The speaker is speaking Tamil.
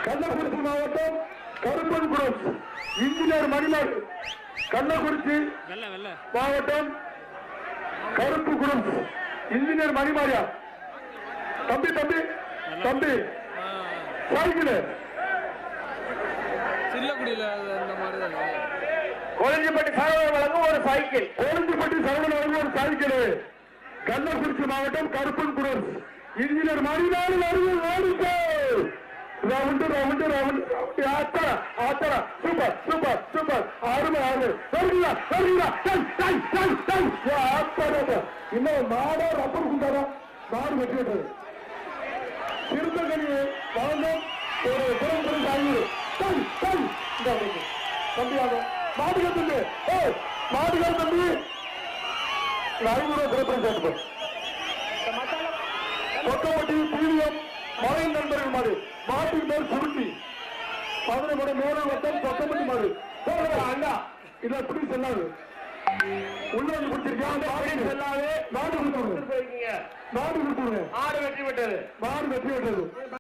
கள்ளக்குறிச்சி மாவட்டம் கருப்பன்குளம் இன்ஜினியர் மணிலால். கள்ளக்குறிச்சி மாவட்டம் கருப்புக்குளம் இன்ஜினியர் மணிமாரியா. தம்பி தம்பி தம்பி சைக்கிள் கோழிஞ்சிப்பட்டி சரவணன் வழங்கும் ஒரு சைக்கிள். கோழிஞ்சிப்பட்டி சரவணன் வழங்கும் ஒரு சைக்கிள். கள்ளக்குறிச்சி மாவட்டம் Karuppankulam engineer Manilal round round round ஆத்தரா ஆத்தரா சூப்பர் சூப்பர் சூப்பர் அருமை அருமை வருகிறா வருகிறா ஆத்தரா. இன்னும் மாடா ரப்பர் குண்டாரா மாடு வெற்றி விட்டது. திருத்தகனியை வழங்கும் ஒரு புறம் தம்பியாக மாடுகள் தம்பி மாடுகள் தம்பி 500 சிறப்பு சேர்த்து கொட்டப்பட்டி பீடியம் மலை நண்பர்கள் மாடு மாட்டின் மேல் சுருட்டி 11 மேல வட்டம் கொட்டப்பட்டி மாடு அண்ணா இல்ல எப்படி சொல்லாது உள்ள பிடிச்சிருக்கேன் செல்லாது நாடு கொடுத்துருங்க நாடு கொடுத்துருங்க. ஆடு வெற்றி விட்டது. மாடு வெற்றி விட்டது.